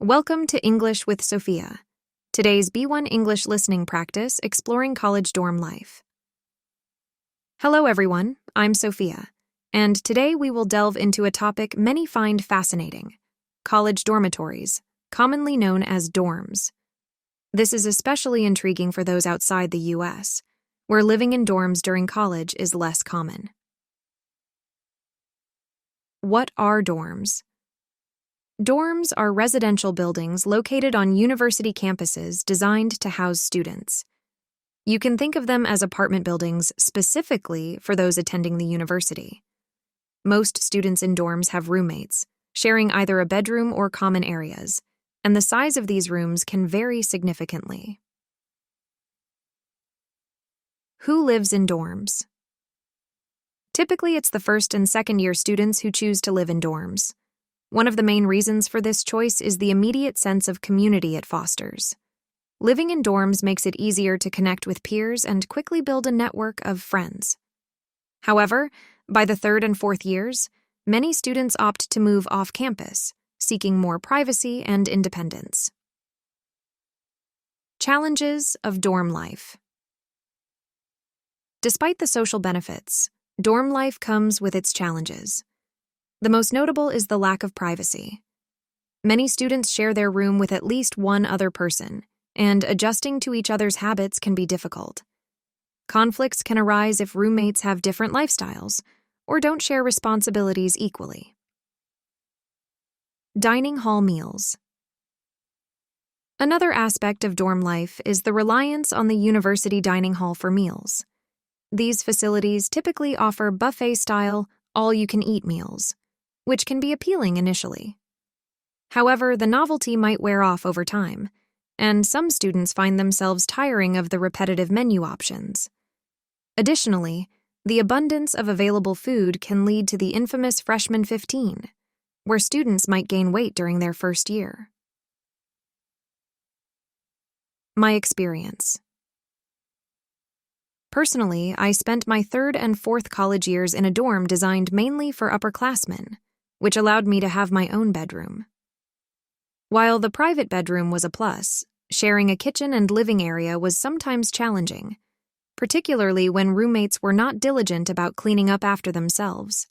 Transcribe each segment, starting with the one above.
Welcome to English with Sophia. Today's B1 English listening practice exploring college dorm life. Hello everyone, I'm Sophia, and today we will delve into a topic many find fascinating: college dormitories, commonly known as dorms. This is especially intriguing for those outside the US, where living in dorms during college is less common. What are dorms? Dorms are residential buildings located on university campuses designed to house students. You can think of them as apartment buildings specifically for those attending the university. Most students in dorms have roommates, sharing either a bedroom or common areas, and the size of these rooms can vary significantly. Who lives in dorms? Typically, it's the first and second year students who choose to live in dorms. One of the main reasons for this choice is the immediate sense of community it fosters. Living in dorms makes it easier to connect with peers and quickly build a network of friends. However, by the third and fourth years, many students opt to move off campus, seeking more privacy and independence. Challenges of dorm life. Despite the social benefits, dorm life comes with its challenges. The most notable is the lack of privacy. Many students share their room with at least one other person, and adjusting to each other's habits can be difficult. Conflicts can arise if roommates have different lifestyles or don't share responsibilities equally. Dining hall meals. Another aspect of dorm life is the reliance on the university dining hall for meals. These facilities typically offer buffet-style, all-you-can-eat meals, which can be appealing initially. However, the novelty might wear off over time, and some students find themselves tiring of the repetitive menu options. Additionally, the abundance of available food can lead to the infamous freshman 15, where students might gain weight during their first year. My experience. Personally, I spent my third and fourth college years in a dorm designed mainly for upperclassmen, which allowed me to have my own bedroom. While the private bedroom was a plus, sharing a kitchen and living area was sometimes challenging, particularly when roommates were not diligent about cleaning up after themselves.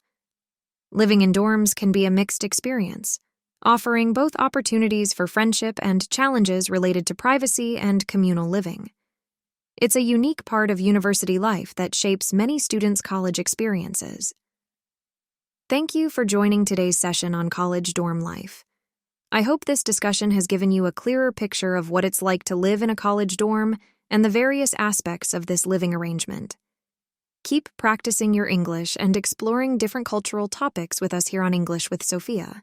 Living in dorms can be a mixed experience, offering both opportunities for friendship and challenges related to privacy and communal living. It's a unique part of university life that shapes many students' college experiences. Thank you for joining today's session on college dorm life. I hope this discussion has given you a clearer picture of what it's like to live in a college dorm and the various aspects of this living arrangement. Keep practicing your English and exploring different cultural topics with us here on English with Sophia.